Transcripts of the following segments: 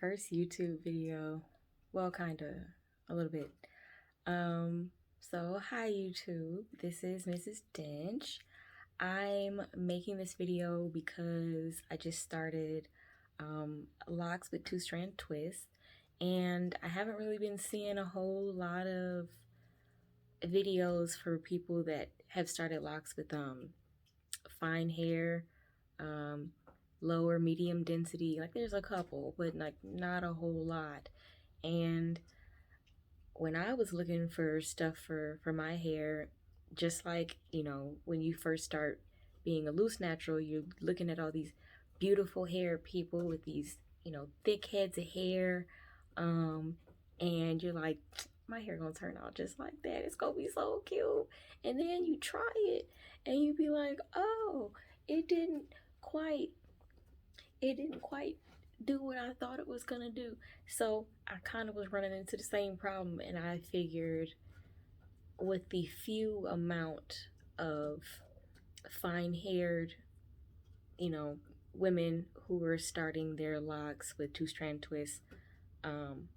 first YouTube video. Well, kinda, a little bit. Um, so hi YouTube, this is Mrs. Dench. I'm making this video because I just started locks with two-strand twists, and I haven't really been seeing a whole lot of videos for people that have started locks with fine hair, um, lower medium density. Like there's a couple, but like not a whole lot. And when I was looking for stuff for my hair, just like, when you first start being a loose natural, you're looking at all these beautiful hair people with these, thick heads of hair. Um, and you're like, my hair gonna turn out just like that. It's gonna be so cute. And then you try it and you be like, oh, it didn't quite it didn't quite do what I thought it was gonna do. So I kind of was running into the same problem, and I figured with the few amount of fine haired, you know, women who were starting their locks with two strand twists, um,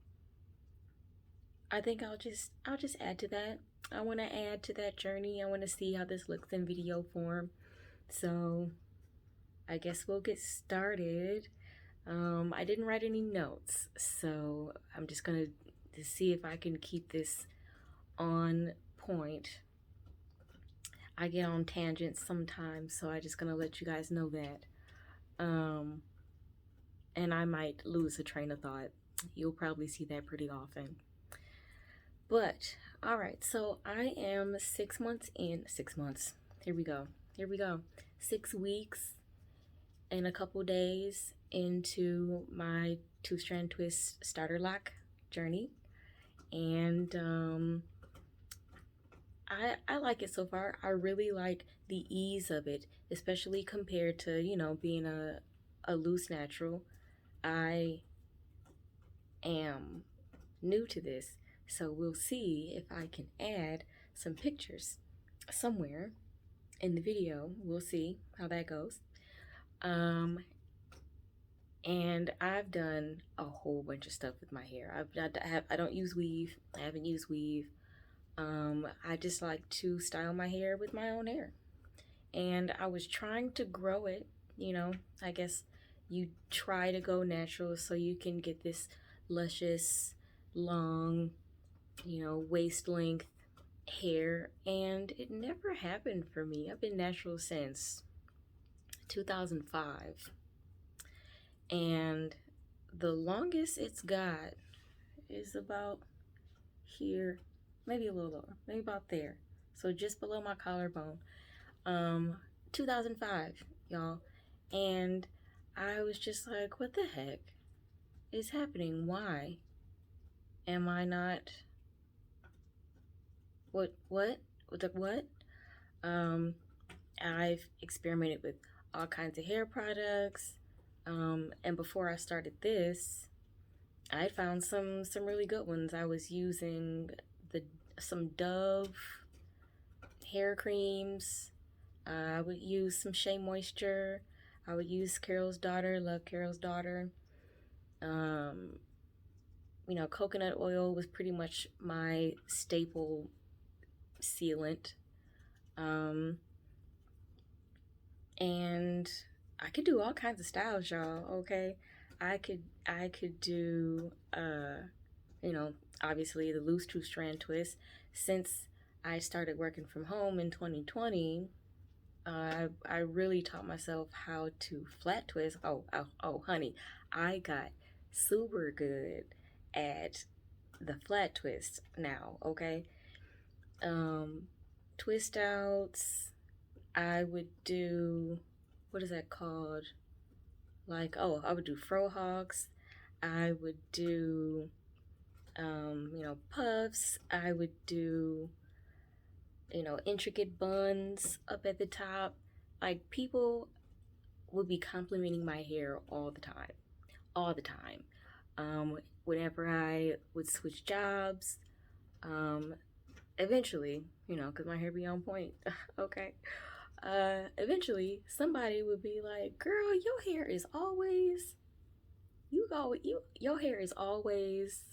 I think I'll just add to that. I want to add to that journey. I want to see how this looks in video form. So I guess we'll get started. I didn't write any notes, so I'm just gonna to see if I can keep this on point. I get on tangents sometimes, so I just gonna let you guys know that. Um, and I might lose a train of thought. You'll probably see that pretty often. But all right, so I am 6 months in. 6 months. Here we go. Here we go. 6 weeks and a couple days into my two strand twist starter lock journey, and I like it so far. I really like the ease of it, especially compared to being a loose natural. I am new to this, so we'll see if I can add some pictures somewhere in the video. We'll see how that goes. And I've done a whole bunch of stuff with my hair. I don't use weave. I haven't used weave. I just like to style my hair with my own hair. And I was trying to grow it, I guess you try to go natural so you can get this luscious, long, waist length hair. And it never happened for me. I've been natural since 2005. And the longest it's got is about here, maybe a little lower, maybe about there. So just below my collarbone. 2005, y'all. And I was just like, what the heck is happening? Why am I not? What? What? Um, I've experimented with all kinds of hair products. And before I started this, I found some really good ones. I was using some Dove hair creams. I would use some Shea Moisture. I would use Carol's Daughter, love Carol's Daughter. Coconut oil was pretty much my staple sealant. And I could do all kinds of styles, y'all, okay? I could do obviously the loose two strand twist. Since I started working from home in 2020, I really taught myself how to flat twist. Oh, honey, I got super good at the flat twist now, okay? Twist outs, I would do, what is that called? I would do frohawks. I would do, puffs. I would do, intricate buns up at the top. Like, people would be complimenting my hair all the time. All the time. Whenever I would switch jobs, eventually, because my hair be on point, okay? Eventually somebody would be like, girl, your hair is always your hair is always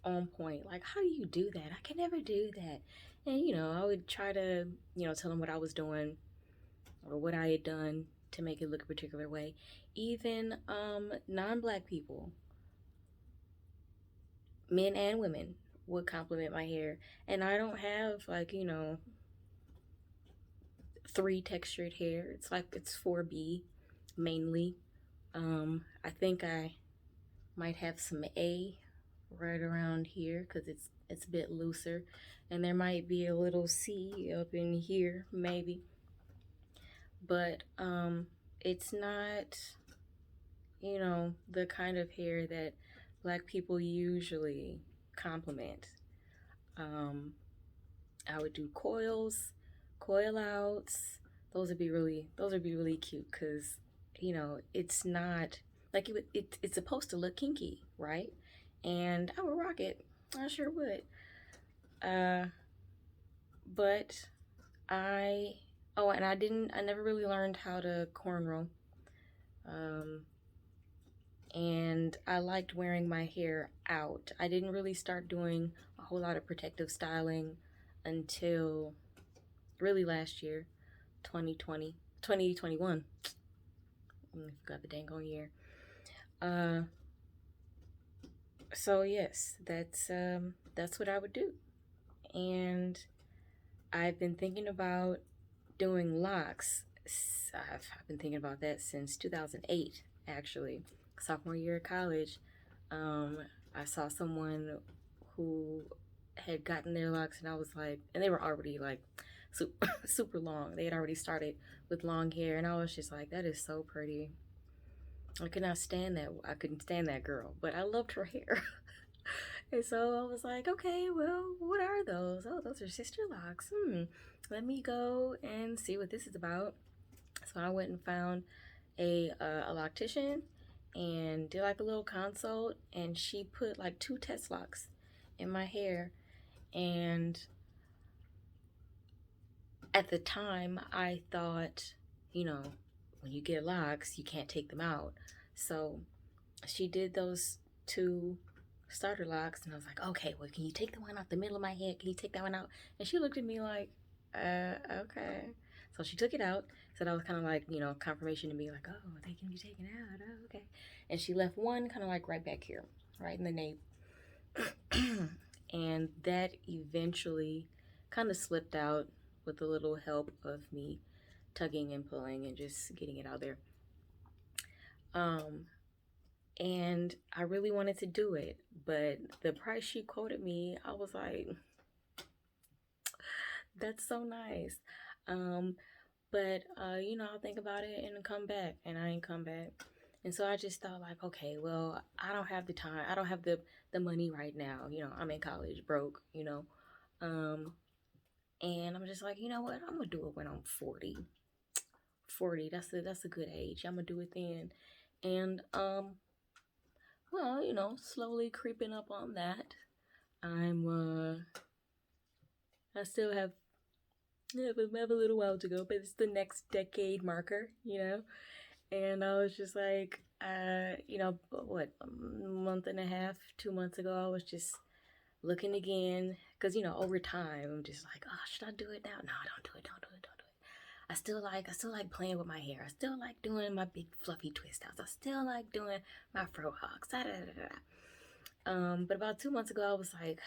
on point. Like, how do you do that? I can never do that. And I would try to, tell them what I was doing or what I had done to make it look a particular way. Even non-black people, men and women, would compliment my hair. And I don't have like, three textured hair. It's like it's 4B mainly. I think I might have some A right around here because it's a bit looser, and there might be a little C up in here maybe, but it's not the kind of hair that black people usually compliment. Um, I would do coils, coil outs. Those would be really cute because it's not like it's supposed to look kinky, right? And I would rock it. I sure would. Uh, but I oh, and I never really learned how to cornrow. Um, and I liked wearing my hair out. I didn't really start doing a whole lot of protective styling until really last year, 2020, 2021. I forgot the dang on year. Uh, so yes, that's what I would do. And I've been thinking about doing locks. I've been thinking about that since 2008, actually, sophomore year of college. Um, I saw someone who had gotten their locks, and I was like, and they were already like super, super long. They had already started with long hair, and I was just like, that is so pretty. I could not stand that. I couldn't stand that girl, but I loved her hair. And so I was like, okay, well, what are those? Oh, those are sister locks. Let me go and see what this is about. So I went and found a loctician and did like a little consult, and she put like 2 test locks in my hair. And at the time, I thought, when you get locks, you can't take them out. So she did those 2 starter locks, and I was like, okay, well, can you take the one out the middle of my head? Can you take that one out? And she looked at me like, okay. So she took it out. So that was kind of like, confirmation to me, like, oh, they can be taken out. Oh, okay. And she left one kind of like right back here, right in the nape. And that eventually kind of slipped out with a little help of me tugging and pulling and just getting it out there. Um, and I really wanted to do it, but the price she quoted me, I was like, that's so nice. Um, but I'll think about it and come back, and I ain't come back. And so I just thought like, okay, well, I don't have the time. I don't have the money right now. I'm in college, broke, and I'm just like, you know what? I'm gonna do it when I'm 40. 40, that's a good age. I'm gonna do it then. And well, slowly creeping up on that. I still have a little while to go, but it's the next decade marker. And I was just like, what, a month and a half, 2 months ago, I was just looking again, because over time, I'm just like, oh, should I do it now? No, don't do it, don't do it, don't do it. I still like playing with my hair. I still like doing my big fluffy twist outs. I still like doing my fro hawks. Da, da, da, da. But about 2 months ago, I was like,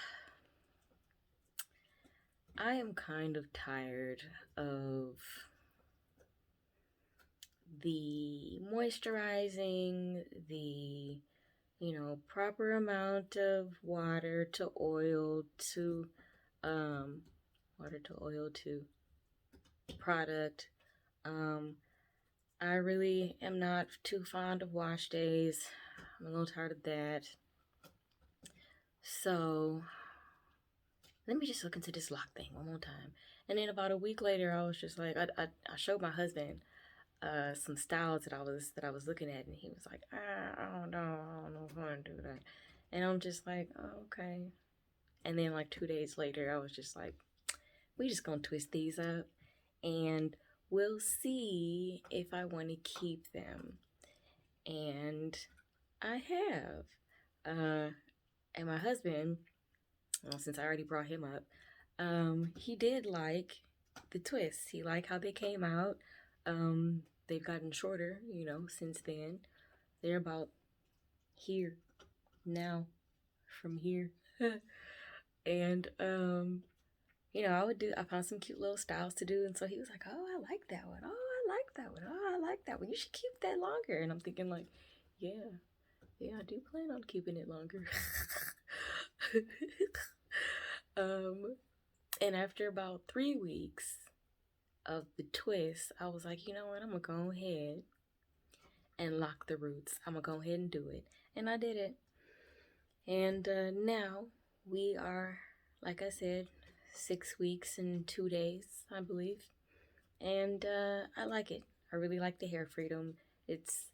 I am kind of tired of the moisturizing, the proper amount of water to oil to product. I really am not too fond of wash days. I'm a little tired of that. So let me just look into this lock thing one more time. And then about a week later, I was just like, I showed my husband some styles that I was looking at, and he was like, I don't know if I want to do that. And I'm just like, oh, okay. And then like 2 days later, I was just like, we just gonna twist these up, and we'll see if I want to keep them. And I have. And my husband, well, since I already brought him up, he did like the twists. He liked how they came out. They've gotten shorter, since then. They're about here now, from here. And I found some cute little styles to do, and so he was like, "Oh, I like that one. Oh, I like that one. Oh, I like that one. You should keep that longer." And I'm thinking like, yeah, yeah, I do plan on keeping it longer. um, and after about 3 weeks of the twist, I was like, you know what? I'm gonna go ahead and lock the roots. I'm gonna go ahead and do it, and I did it. And now we are, like I said, 6 weeks and 2 days, I believe. And I like it. I really like the hair freedom. It's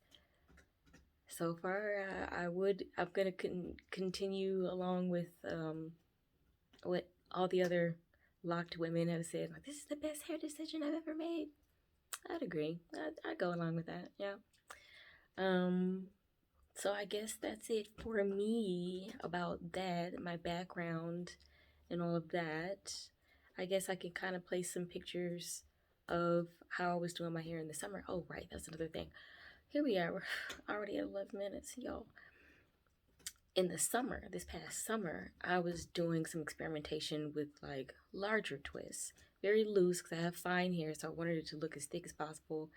so far. I'm gonna continue along with what all the other locked women have said. Like, this is the best hair decision I've ever made. I'd agree. I'd go along with that. Yeah. So I guess that's it for me about that, my background and all of that. I guess I can kind of place some pictures of how I was doing my hair in the summer. Oh, right, that's another thing. Here we are. We're already at 11 minutes, y'all. In the summer, this past summer, I was doing some experimentation with like larger twists. Very loose because I have fine hair, so I wanted it to look as thick as possible.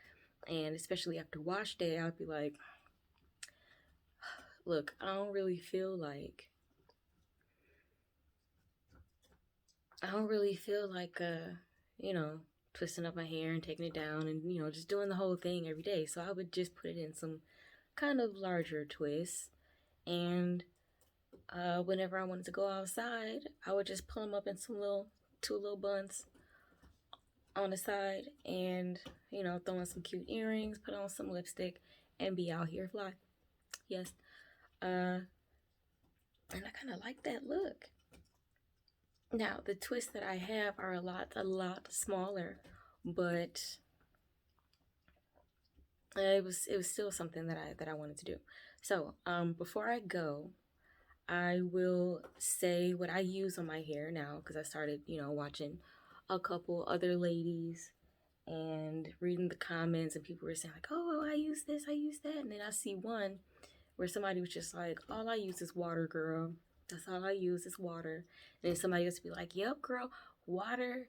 And especially after wash day, I'd be like, look, I don't really feel like twisting up my hair and taking it down and, just doing the whole thing every day. So I would just put it in some kind of larger twists. And whenever I wanted to go outside, I would just pull them up in two little buns on the side and, throw in some cute earrings, put on some lipstick, and be out here fly. Yes. And I kind of like that look. Now, the twists that I have are a lot smaller, but it was still something that I wanted to do. So, before I go, I will say what I use on my hair now because I started, watching a couple other ladies and reading the comments, and people were saying like, "Oh, I use this, I use that," and then I see one where somebody was just like, "All I use is water, girl. That's all I use is water." And then somebody else would be like, "Yep, girl, water,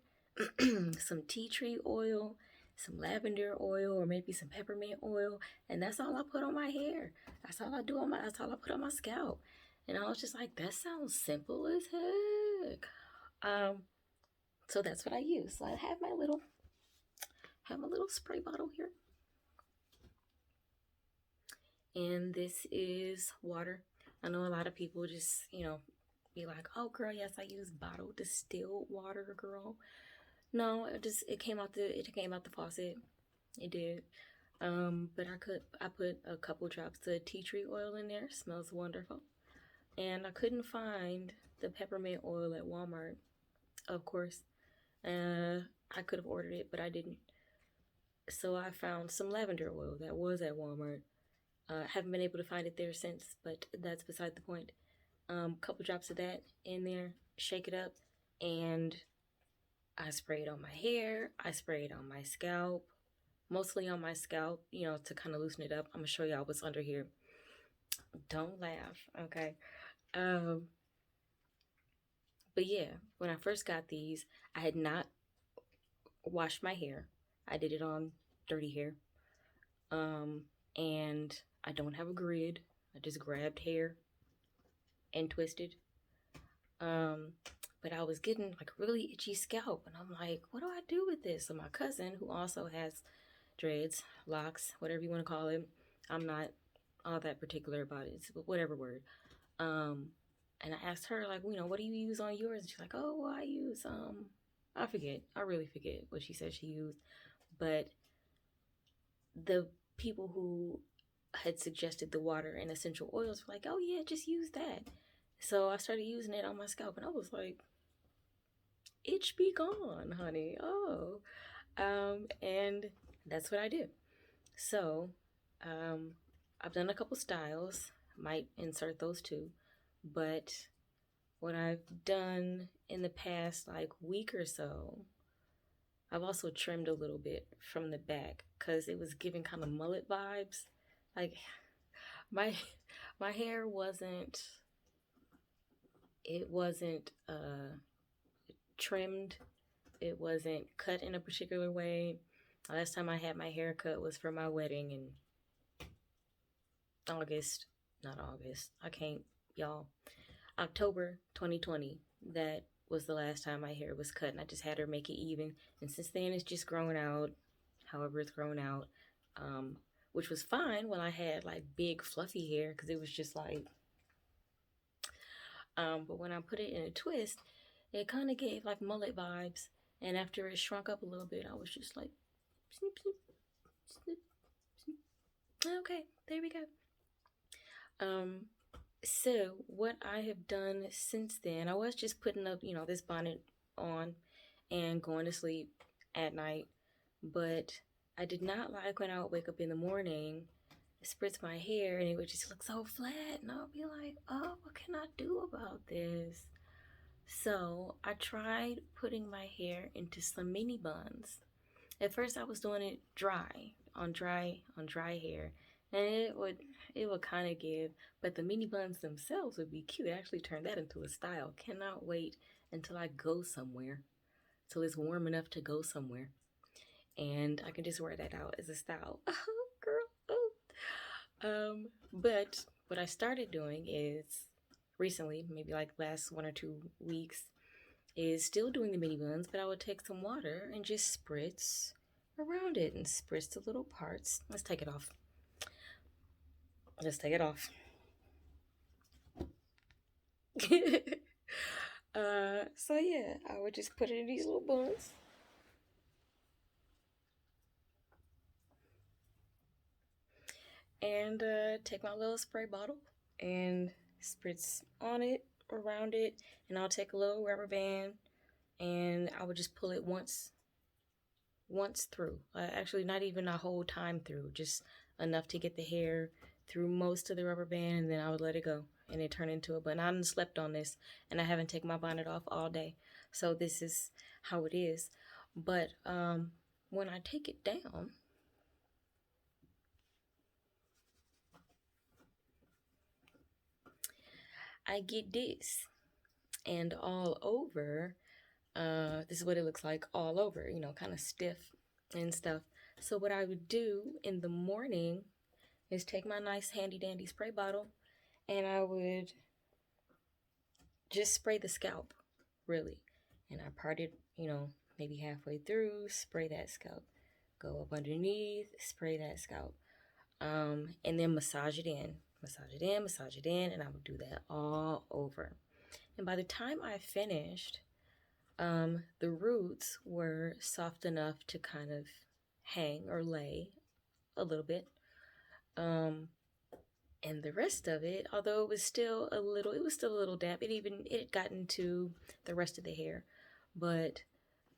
some tea tree oil, some lavender oil, or maybe some peppermint oil, and that's all I put on my hair. That's all I put on my scalp." And I was just like, that sounds simple as heck. So that's what I use. So I have my little spray bottle here. And this is water. I know a lot of people just, be like, "Oh girl, yes, I use bottled distilled water, girl." No, it came out the faucet. It did. But I put a couple drops of tea tree oil in there. Smells wonderful. And I couldn't find the peppermint oil at Walmart, of course. I could have ordered it, but I didn't. So I found some lavender oil that was at Walmart. Haven't been able to find it there since, but that's beside the point. Couple drops of that in there, shake it up, and I spray it on my hair. I spray it on my scalp, mostly on my scalp, to kind of loosen it up. I'm gonna show y'all what's under here. Don't laugh, okay? But yeah, when I first got these, I had not washed my hair. I did it on dirty hair. And I don't have a grid. I just grabbed hair and twisted. But I was getting like really itchy scalp, and I'm like, what do I do with this? So my cousin, who also has dreads, locks, whatever you want to call it, I'm not all that particular about it, but whatever word. And I asked her, like, what do you use on yours? And she's like, "Oh, well, I use, I forget. I really forget what she said she used. But the people who had suggested the water and essential oils were like, "Oh, yeah, just use that." So I started using it on my scalp, and I was like, itch be gone, honey. Oh. And that's what I do. So, I've done a couple styles. might insert those two. But what I've done in the past like week or so, I've also trimmed a little bit from the back because it was giving kind of mullet vibes. Like my my hair wasn't trimmed. It wasn't cut in a particular way. Last time I had my hair cut was for my wedding in August. Not August. I can't, y'all. October 2020. That was the last time my hair was cut, and I just had her make it even. And since then, it's just grown out, however it's grown out, which was fine when I had like big fluffy hair because it was just like. But when I put it in a twist, it kind of gave like mullet vibes. And after it shrunk up a little bit, I was just like, snip, snip, snip, snip. Okay, there we go. So what I have done since then, I was just putting up, this bonnet on and going to sleep at night. But I did not like when I would wake up in the morning, spritz my hair, and it would just look so flat. And I would be like, oh, what can I do about this? So I tried putting my hair into some mini buns. At first I was doing it dry hair, and it would kind of give, but the mini buns themselves would be cute. I actually turned that into a style. Cannot wait until I go somewhere, till it's warm enough to go somewhere, and I can just wear that out as a style. Oh, girl. Oh. But what I started doing is recently, maybe like last 1 or 2 weeks, is still doing the mini buns, but I would take some water and just spritz around it and spritz the little parts. Let's take it off. Let's take it off. So yeah, I would just put it in these little buns. And take my little spray bottle and spritz on it, around it, and I'll take a little rubber band and I would just pull it once through. Actually, not even a whole time through, just enough to get the hair through most of the rubber band, and then I would let it go and it turned into a bun. I haven't slept on this and I haven't taken my bonnet off all day, so this is how it is. But when I take it down, I get this, and all over, this is what it looks like all over, kind of stiff and stuff. So what I would do in the morning is take my nice handy dandy spray bottle and I would just spray the scalp, really. And I part it, maybe halfway through, spray that scalp. Go up underneath, spray that scalp. And then massage it in, and I would do that all over. And by the time I finished, the roots were soft enough to kind of hang or lay a little bit. And the rest of it, although it was still a little damp. It had gotten to the rest of the hair, but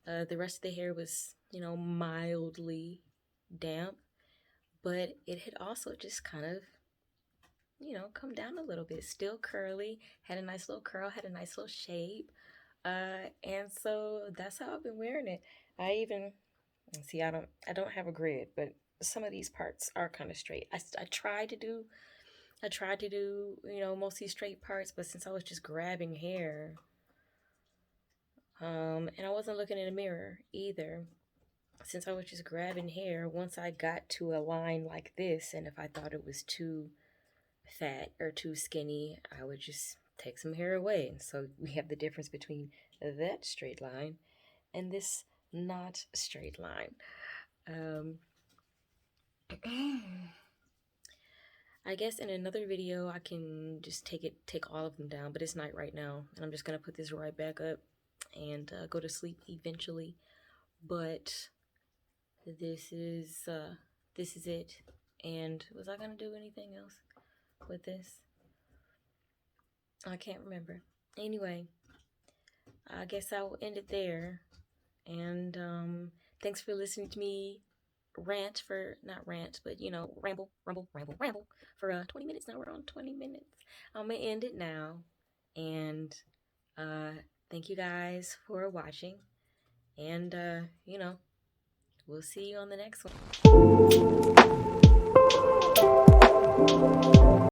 the rest of the hair was, mildly damp. But it had also just kind of, come down a little bit. Still curly, had a nice little curl, had a nice little shape. And so that's how I've been wearing it. I even see, I don't have a grid, but some of these parts are kind of straight. I tried to do, mostly straight parts, but since I was just grabbing hair, and I wasn't looking in a mirror either, since I was just grabbing hair, once I got to a line like this, and if I thought it was too fat or too skinny, I would just take some hair away. And so we have the difference between that straight line and this not straight line. I guess in another video I can just take all of them down, but it's night right now, and I'm just gonna put this right back up and go to sleep eventually. But this is it. And was I gonna do anything else with this? I can't remember. Anyway, I guess I will end it there. And thanks for listening to me rant for, not rant, but you know, ramble, rumble, ramble, ramble for 20 minutes. Now we're on 20 minutes. I'm gonna end it now. And thank you guys for watching. And you know, we'll see you on the next one.